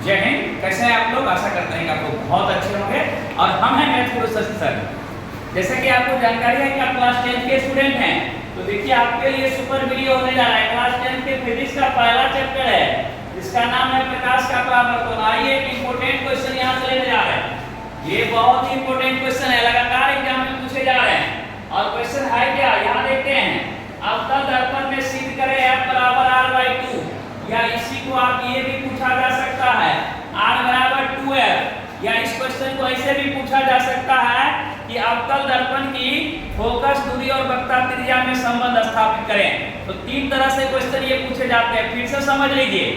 जय हिंद। कैसे हैं आप लोग? आशा करते हैं कि आप लोग बहुत अच्छे होंगे। और हम हैं मैथ गुरु शशि सर। जैसे कि आपको जानकारी है कि आप क्लास 10 के स्टूडेंट हैं, तो देखिए आपके लिए सुपर वीडियो होने जा रहा है। क्लास 10 के फिजिक्स का पहला चैप्टर है, जिसका नाम है प्रकाश का परावर्तन। आइए एक इंपॉर्टेंट क्वेश्चन यहाँ से लेने जा रहे हैं। ये बहुत ही इंपॉर्टेंट क्वेश्चन है, लगातार एग्जाम में पूछे जा रहे हैं। और क्वेश्चन है क्या, यहाँ देखते हैं। अवतल दर्पण में सिद्ध करें F बराबर r/2, या इसी को आप ये भी पूछा जा सकता है r बराबर 2f, या इस क्वेश्चन को ऐसे भी पूछा जा सकता है कि अवतल दर्पण की फोकस दूरी और वक्रता त्रिज्या में संबंध स्थापित करें। तो तीन तरह से क्वेश्चन ये पूछे जाते हैं, फिर से समझ लीजिए।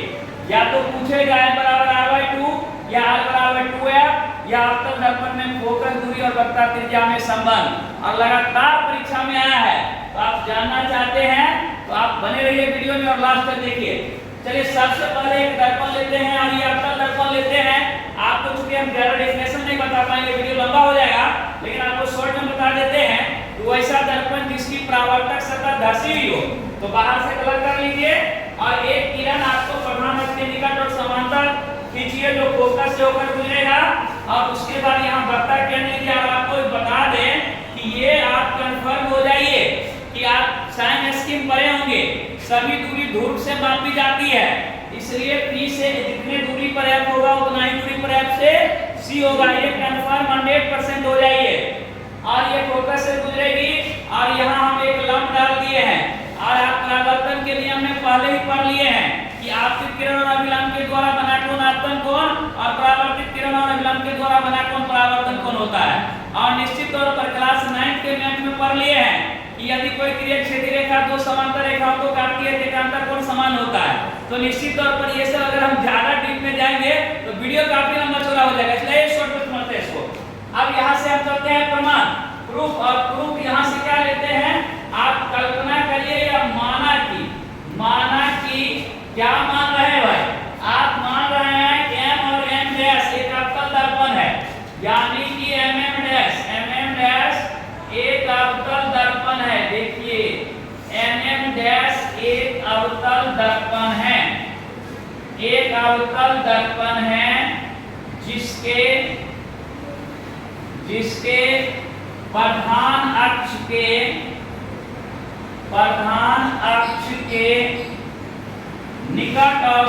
या तो पूछेगा f बराबर r/2 या r बराबर 2f, या अवतल दर्पण में फोकस दूरी और वक्रता त्रिज्या में संबंध। और लगातार परीक्षा में आया है, तो आप जानना चाहते हैं तो आप बने रहिए वीडियो में और लास्ट तक देखिए। चलिए सबसे पहले एक दर्पण लेते हैं और ये अवतल दर्पण लेते हैं। आपको चूंकि हम ज्यादा डेफिनेशन नहीं बता पाएंगे, वीडियो लंबा हो जाएगा, लेकिन आपको शॉर्ट में बता देते हैं कि वैसा दर्पण जिसकी परावर्तक सतह धसी हुई हो, तो बाहर से कलर कर लीजिए। और एक किरण आपको प्रधान अक्ष के निकट और समांतर खींचिए जो फोकस से होकर गुजरेगा। और उसके बाद यहाँ वक्रता क्या लीजिए। और आपको बता दें कि ये आप कंफर्म हो जाइए कि आप साइन स्कीम पढ़े होंगे, सभी दूरी ध्रुव से मापी जाती है, इसलिए P से जितने दूरी पर F होगा उतना ही दूरी पर F से C होगा। ये कंफर्म 100% हो जाइए। और ये फोकस से गुजरेगी। और यहाँ हम एक लंब डाल दिए हैं। और आप परावर्तन के नियम में पहले ही पढ़ लिए हैं कि आपतित किरण और अभिलंब के द्वारा बना कोण आपतन कोण, और परावर्तित किरण और अभिलंब के द्वारा बना कोण परावर्तन कोण होता है। और निश्चित तौर पर क्लास 9 के मैथ में पढ़ लिए हैं कि यदि कोई तिर्यक रेखा दो समांतर रेखाओं को काटती है तो एकांतर कोण समान होता है। तो निश्चित तौर पर ये सब अगर हम ज्यादा डीप में जाएंगे तो वीडियो काफी लंबा चौड़ा हो जाएगा, इसलिए शॉर्ट में समझते हैं इसको। अब यहाँ से हम चलते हैं प्रमाण, प्रूफ। और प्रूफ यहाँ से क्या लेते हैं, आप कल्पना करिए या माना कि क्या मान रहे हैं भाई, आप मान रहे हैं कि m और m डैश एक अवतल दर्पण है, यानी कि mm डैश एक अवतल दर्पण है। देखिए mm डैश एक अवतल दर्पण है, एक अवतल दर्पण है जिसके प्रधान अक्ष के निकट और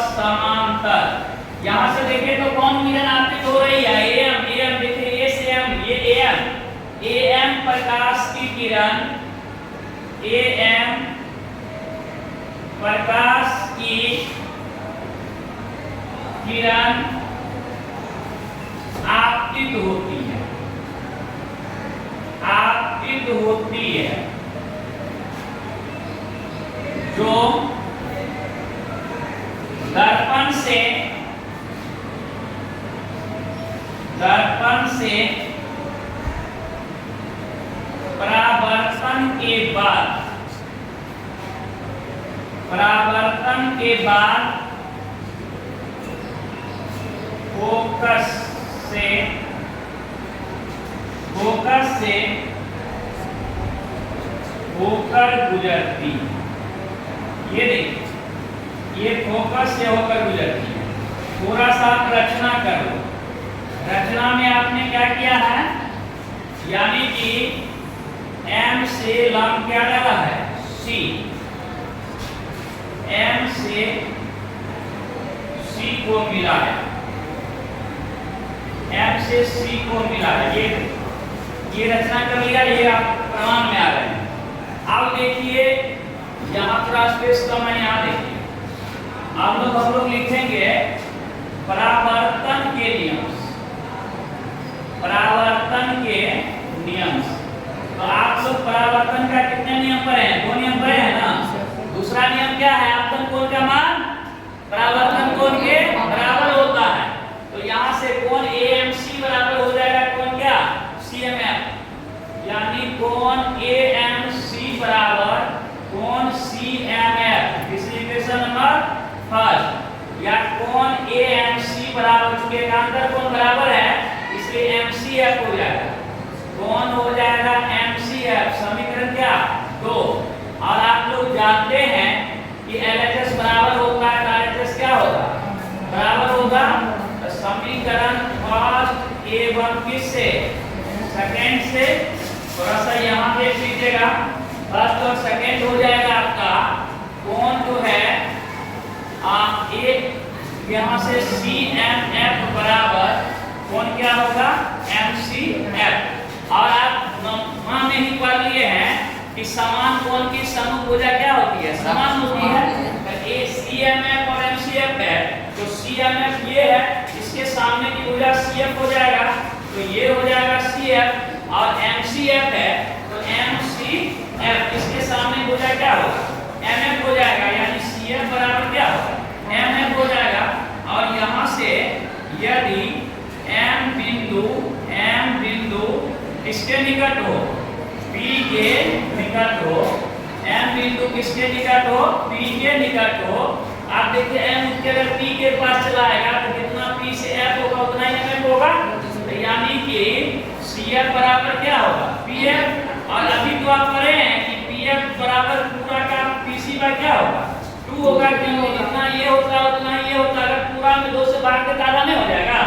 समांतर यहां से देखें तो कौन किरण आपतित हो रही है, am देखिए A से m, ये am प्रकाश की किरण, am प्रकाश की किरण आपतित होती है, जो दर्पण से परावर्तन के बाद फोकस से होकर गुजरती। ये देखिए ये फोकस से होकर गुजरती है। थोड़ा सा रचना करो। रचना में आपने क्या किया है, यानी कि M से लंब क्या डाला है, C, M से C को मिला है, M से C को मिला है। ये रचना कर लिया, ये आप प्रमाण में आ रहे हैं। अब देखिए यहाँ थोड़ा स्पेस कम है, यहाँ देखिए हम लोग लिखेंगे परावर्तन के नियम। तो आप लोग परावर्तन का कितने नियम पढ़े हैं, 2 नियम पढ़े हैं ना। दूसरा नियम क्या है, आपतन कोण का मान परावर्तन कोण के बराबर होता है। तो यहाँ से कोण AMC बराबर हो जाएगा कोण क्या, CMF, यानी कोण AMC बराबर कोण CMF। इक्वेशन नंबर फर्स्ट, या कोण AMC बराबर, चूंकि एकांतर कोण बराबर है इसलिए MCF हो जाएगा, कोण हो जाएगा MCF। समीकरण फर्स्ट A1 किससे, सेकेंड से, थोड़ा सा यहाँ देख लीजिएगा, फर्स्ट और सेकेंड हो जाएगा आपका कोण जो है एक यहाँ से CMF बराबर कोण क्या होगा MCF। और आप वहां में ही पढ़ लिए हैं कि समान कोण की समभुजा क्या होती है, समान होती है। तो ये CMF और MCF है, तो CMF ये है, इसके सामने की भुजा CF हो जाएगा, तो ये हो जाएगा CF। और MCF है तो MCF, इसके सामने भुजा क्या होगा MF हो जाएगा, यानी CF बराबर क्या होगा MF हो जाएगा। और यहाँ से यदि M बिंदु किसके निकट हो, P के निकट हो, M बिंदु किसके निकट हो, P के निकट हो। आप देखिए M उसके अगर P के पास चला आएगा तो जितना P से F होगा उतना ही MF होगा, तो यानी कि CF बराबर क्या होगा PF। और अभी तो आप पढ़े हैं कि PF बराबर पूरा का PC का क्या होगा 2 होगा, क्योंकि जितना ये होता है उतना ये होता है, अगर पूरा में 2 से भाग के आधा नहीं हो जाएगा।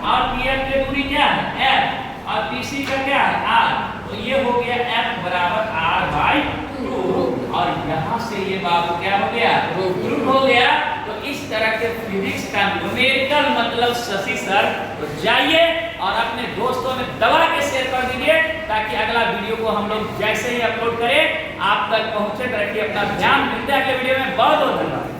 और PF की दूरी क्या है F और PC का क्या है R, तो ये हो गया F बराबर R/2। और यहाँ से ये बाबू क्या हो गया प्रूफ हो गया। तो इस तरह के फिजिक्स का न्यूमेरिकल मतलब शशि सर, तो जाइए और अपने दोस्तों में दबा के शेयर कर दीजिए, ताकि अगला वीडियो को हम लोग जैसे ही अपलोड करें आप तक पहुंचे। रखिए अपना ध्यान, मिलते हैं अगले वीडियो में। बहुत बहुत धन्यवाद।